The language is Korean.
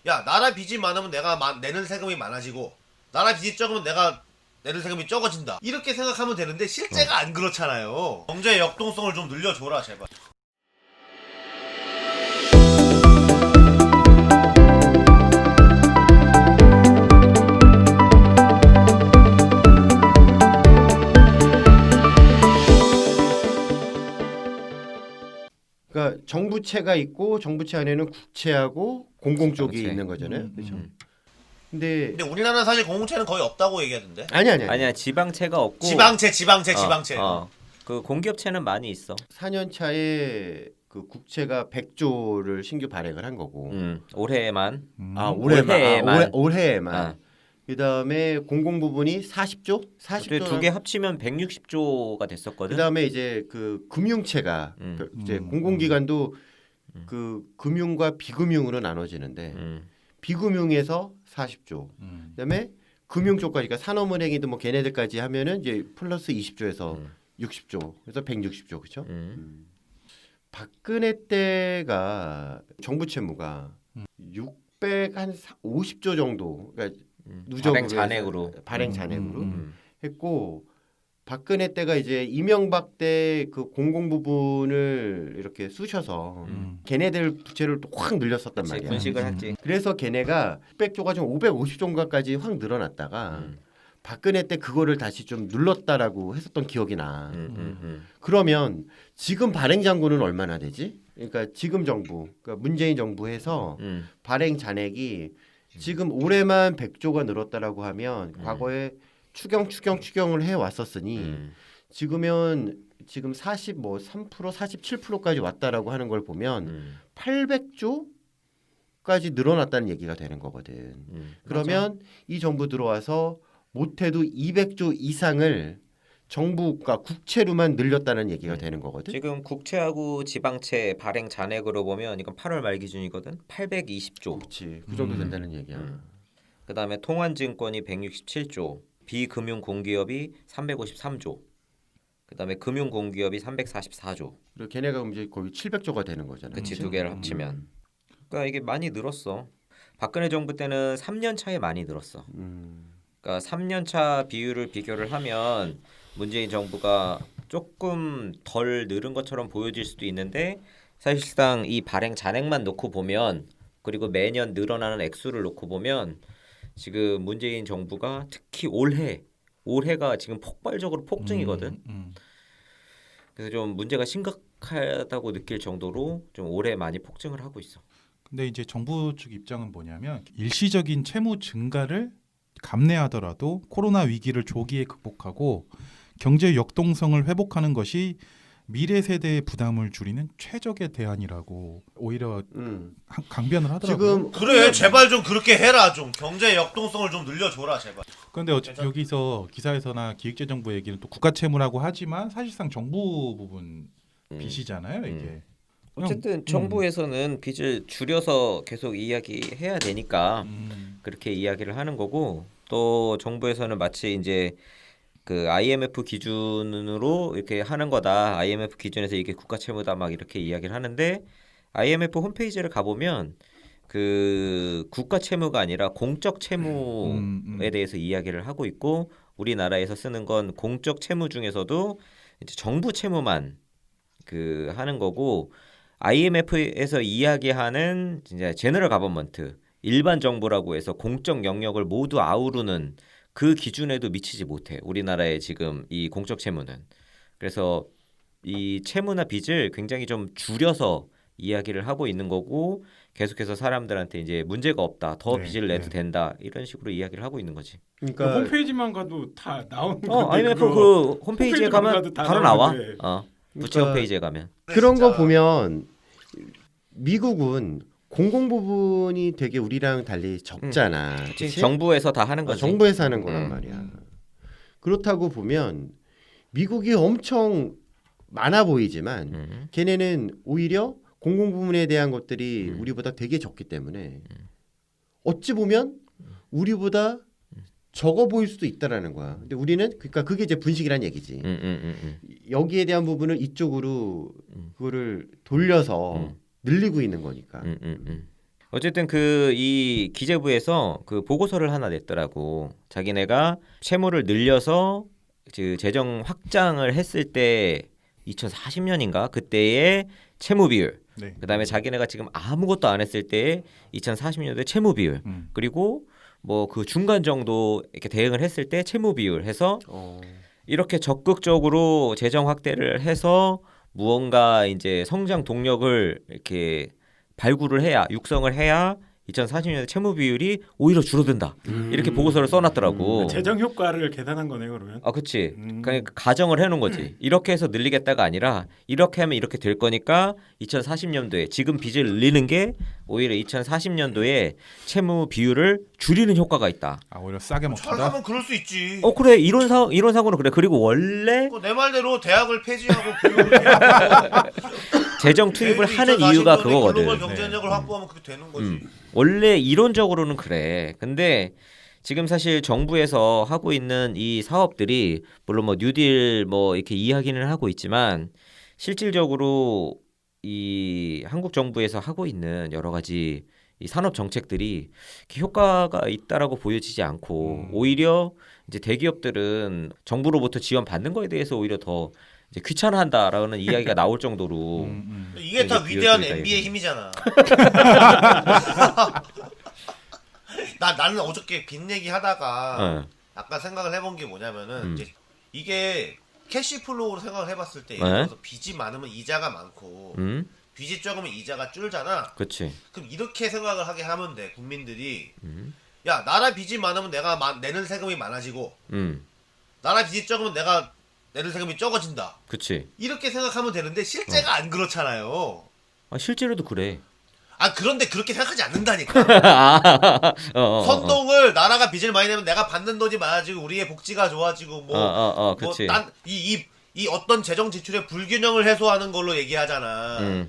야 나라 빚이 많으면 내가 내는 세금이 많아지고 나라 빚이 적으면 내가 내는 세금이 적어진다 이렇게 생각하면 되는데 실제가 안 그렇잖아요. 경제의 역동성을 좀 늘려줘라 제발. 그러니까 정부채가 있고 정부채 안에는 국채하고 공공 쪽이 지방채. 있는 거잖아요. 그렇죠. 근데 근데 우리나라는 사실 공공채는 거의 없다고 얘기하던데. 아니. 아니야, 지방채가 없고 지방채. 그 공기업채는 많이 있어. 4년 차에 그 국채가 100조를 신규 발행을 한 거고. 올해만. 올해에만. 아. 그다음에 공공 부분이 40조? 40조. 두 개 합치면 160조가 됐었거든. 그다음에 이제 그 금융채가 이제 공공기관도 그 금융과 비금융으로 나눠지는데 비금융에서 40조. 그다음에 금융 쪽까지 그러니까 산업은행이든 뭐 걔네들까지 하면은 이제 플러스 20조에서 60조. 그래서 160조. 그렇죠? 박근혜 때가 정부 채무가 650조 정도. 그러니까 발행 잔액으로 발행 잔액으로 했고 박근혜 때가 이제 이명박 때 그 공공 부분을 이렇게 쑤셔서 걔네들 부채를 또 확 늘렸었단 말이야. 분식을 했지. 그래서 걔네가 600조가 좀 550조인가까지 확 늘어났다가 박근혜 때 그거를 다시 좀 눌렀다라고 했었던 기억이 나. 그러면 지금 발행 잔고는 얼마나 되지? 그러니까 지금 정부, 그러니까 문재인 정부에서 발행 잔액이 지금 올해만 100조가 늘었다라고 하면 과거에 추경을 해 왔었으니 지금 43% 47%까지 왔다라고 하는 걸 보면 800조까지 늘어났다는 얘기가 되는 거거든. 그러면 이 정부 들어와서 못해도 200조 이상을 정부가 국채로만 늘렸다는 얘기가 되는 거거든. 지금 국채하고 지방채 발행 잔액으로 보면 이건 8월 말 기준이거든. 820조. 그렇지. 그 정도 된다는 얘기야. 그다음에 통화증권이 167조, 비금융 공기업이 353조. 그다음에 금융 공기업이 344조. 그리고 걔네가 이제 거의 700조가 되는 거잖아. 그치, 두 개를 합치면. 그러니까 이게 많이 늘었어. 박근혜 정부 때는 3년 차에 많이 늘었어. 그러니까 3년 차 비율을 비교를 하면 문재인 정부가 조금 덜 늘은 것처럼 보여질 수도 있는데 사실상 이 발행 잔액만 놓고 보면 그리고 매년 늘어나는 액수를 놓고 보면 지금 문재인 정부가 특히 올해가 지금 폭발적으로 폭증이거든. 그래서 좀 문제가 심각하다고 느낄 정도로 좀 올해 많이 폭증을 하고 있어. 근데 이제 정부 측 입장은 뭐냐면 일시적인 채무 증가를 감내하더라도 코로나 위기를 조기에 극복하고 경제 역동성을 회복하는 것이 미래 세대의 부담을 줄이는 최적의 대안이라고 오히려 강변을 지금 하더라고요. 그래 제발 좀 그렇게 해라. 좀 경제의 역동성을 좀 늘려줘라 제발. 그런데 여기서 기사에서나 기획재정부 얘기는 또 국가 채무라고 하지만 사실상 정부 부분 빚이잖아요, 이게. 어쨌든 정부에서는 빚을 줄여서 계속 이야기해야 되니까 그렇게 이야기를 하는 거고 또 정부에서는 마치 이제 그 IMF 기준으로 이렇게 하는 거다. IMF 기준에서 이게 국가 채무다 막 이렇게 이야기를 하는데 IMF 홈페이지를 가보면 그 국가 채무가 아니라 공적 채무에 대해서 이야기를 하고 있고 우리나라에서 쓰는 건 공적 채무 중에서도 이제 정부 채무만 그 하는 거고 IMF에서 이야기하는 진짜 제너럴 가버먼트 일반 정부라고 해서 공적 영역을 모두 아우르는 그 기준에도 미치지 못해. 우리나라의 지금 이 공적 채무는. 그래서 이 채무나 빚을 굉장히 좀 줄여서 이야기를 하고 있는 거고 계속해서 사람들한테 이제 문제가 없다. 더 빚을 내도 된다. 이런 식으로 이야기를 하고 있는 거지. 그러니까 홈페이지만 가도 다 나오는 건데 IMF 그거 그 홈페이지에 홈페이지만 가면 가도 다 바로 나와. 나오는데. 부채 그러니까 홈페이지에 가면. 그런 거 진짜. 보면 미국은 공공 부분이 되게 우리랑 달리 적잖아. 그치? 그치? 정부에서 다 하는 거지. 정부에서 하는 거란 말이야. 그렇다고 보면 미국이 엄청 많아 보이지만 걔네는 오히려 공공 부문에 대한 것들이 우리보다 되게 적기 때문에 어찌 보면 우리보다 적어 보일 수도 있다라는 거야. 근데 우리는 그러니까 그게 이제 분식이란 얘기지. 여기에 대한 부분을 이쪽으로 그거를 돌려서 늘리고 있는 거니까. 어쨌든 그 이 기재부에서 그 보고서를 하나 냈더라고. 자기네가 채무를 늘려서 그 재정 확장을 했을 때 2040년인가 그때의 채무 비율. 네. 그다음에 자기네가 지금 아무것도 안 했을 때 2040년도의 채무 비율. 그리고 뭐 그 중간 정도 이렇게 대응을 했을 때 채무 비율 해서 이렇게 적극적으로 재정 확대를 해서 무언가 이제 성장 동력을 이렇게 발굴을 해야 육성을 해야 2040년에 채무 비율이 오히려 줄어든다. 이렇게 보고서를 써놨더라고. 재정 효과를 계산한 거네 그러면. 아, 그치. 그러니까 가정을 해놓은 거지. 이렇게 해서 늘리겠다가 아니라 이렇게 하면 이렇게 될 거니까 2040년도에 지금 빚을 늘리는 게 오히려 2040년도에 채무 비율을 줄이는 효과가 있다. 아 오히려 싸게 먹다. 잘하면 그럴 수 있지. 그래 이론상으로 그래. 그리고 원래 내 말대로 대학을 폐지하고 교육을 개혁하고 재정 투입을 내일 하는 2040 이유가 년에 그거거든. 글로벌 경쟁력을 확보하면 그게 되는 거지. 원래 이론적으로는 그래. 근데 지금 사실 정부에서 하고 있는 이 사업들이 물론 뭐 뉴딜 뭐 이렇게 이야기는 하고 있지만 실질적으로 이 한국 정부에서 하고 있는 여러 가지 이 산업 정책들이 이렇게 효과가 있다라고 보여지지 않고 오히려 이제 대기업들은 정부로부터 지원 받는 거에 대해서 오히려 더 이제 귀찮아한다라는 이야기가 나올 정도로 이게 다 이게 위대한 비효율이다, MB의 이거. 힘이잖아. 나는 어저께 빚 얘기 하다가 약간 생각을 해본 게 뭐냐면은 이제 이게 캐시플로우로 생각을 해봤을 때 예를 들어서 빚이 많으면 이자가 많고 빚이 적으면 이자가 줄잖아. 그렇지. 그럼 이렇게 생각을 하게 하면 돼 국민들이. 야 나라 빚이 많으면 내가 내는 세금이 많아지고 나라 빚이 적으면 내가 내는 세금이 적어진다. 그렇지. 이렇게 생각하면 되는데 실제가 안 그렇잖아요. 아, 실제로도 그래. 아 그런데 그렇게 생각하지 않는다니까. 아, 선동을 나라가 빚을 많이 내면 내가 받는 돈이 많아지고 우리의 복지가 좋아지고 그치. 이 어떤 재정 지출의 불균형을 해소하는 걸로 얘기하잖아.